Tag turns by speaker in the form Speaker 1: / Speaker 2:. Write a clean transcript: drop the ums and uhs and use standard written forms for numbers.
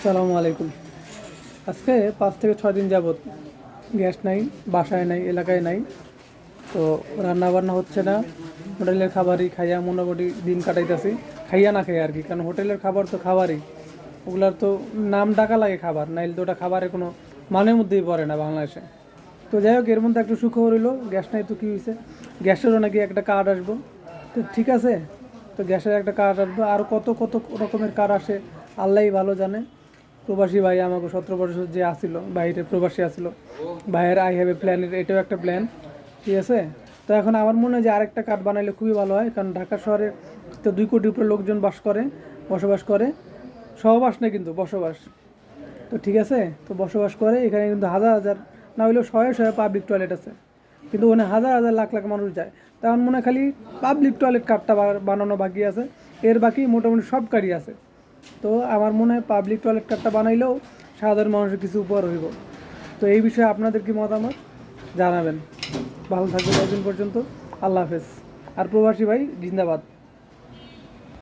Speaker 1: আসসালামু আলাইকুম। আজকে 5 থেকে 6 দিন যাবত গ্যাস নাই, বাসায় নাই, এলাকায় নাই। তো রান্না বান্না হচ্ছে না, হোটেলের খাবারই খাইয়া মোটামুটি দিন কাটাইতেছি। খাইয়া না খাইয়া আর কি, কারণ হোটেলের খাবার তো খাবারই, ওগুলার তো নাম ডাকা লাগে খাবার, নাইলে তো ওটা খাবারের কোনো মানের মধ্যেই পড়ে না বাংলাদেশে। তো যাই হোক, এর মধ্যে একটু সুখবর হইলো, গ্যাস নাই তো কী হয়েছে, গ্যাসেরও নাকি একটা কার্ড আসবো। তো ঠিক আছে, তো গ্যাসের একটা কার্ড আসবে, আর কত কত রকমের কার্ড আসে আল্লাহই ভালো জানে। প্রবাসী ভাই আমাকে 17 বছর যে আসিল বাইরে প্রবাসী আসিল, ভাইয়ের আই হ্যাভ এ প্ল্যান, এটাও একটা প্ল্যান। ঠিক আছে, তো এখন আমার মনে হয় যে আরেকটা কার্ড বানাইলে খুবই ভালো হয়, কারণ ঢাকা শহরে তো 2 কোটির উপরে লোকজন বসবাস করে। সহবাস নেই কিন্তু বসবাস। তো ঠিক আছে, তো বসবাস করে এখানে কিন্তু হাজার হাজার না হলেও শয়ে শয়ে পাবলিক টয়লেট আছে, কিন্তু ওখানে হাজার হাজার লাখ লাখ মানুষ যায়। তেমন মনে হয় খালি পাবলিক টয়লেট কার্ডটা বানানো বাকি আছে, এর বাকি মোটামুটি সব কার্ডই আছে। তো আমার মনে হয় পাবলিক টয়লেট কার্ডটা বানাইলেও সাধারণ মানুষের কিছু উপকার হইব। তো এই বিষয়ে আপনাদের কি মতামত জানাবেন। ভালো থাকবেন, একদিন পর্যন্ত। আল্লাহ হাফেজ। আর প্রবাসী ভাই জিন্দাবাদ।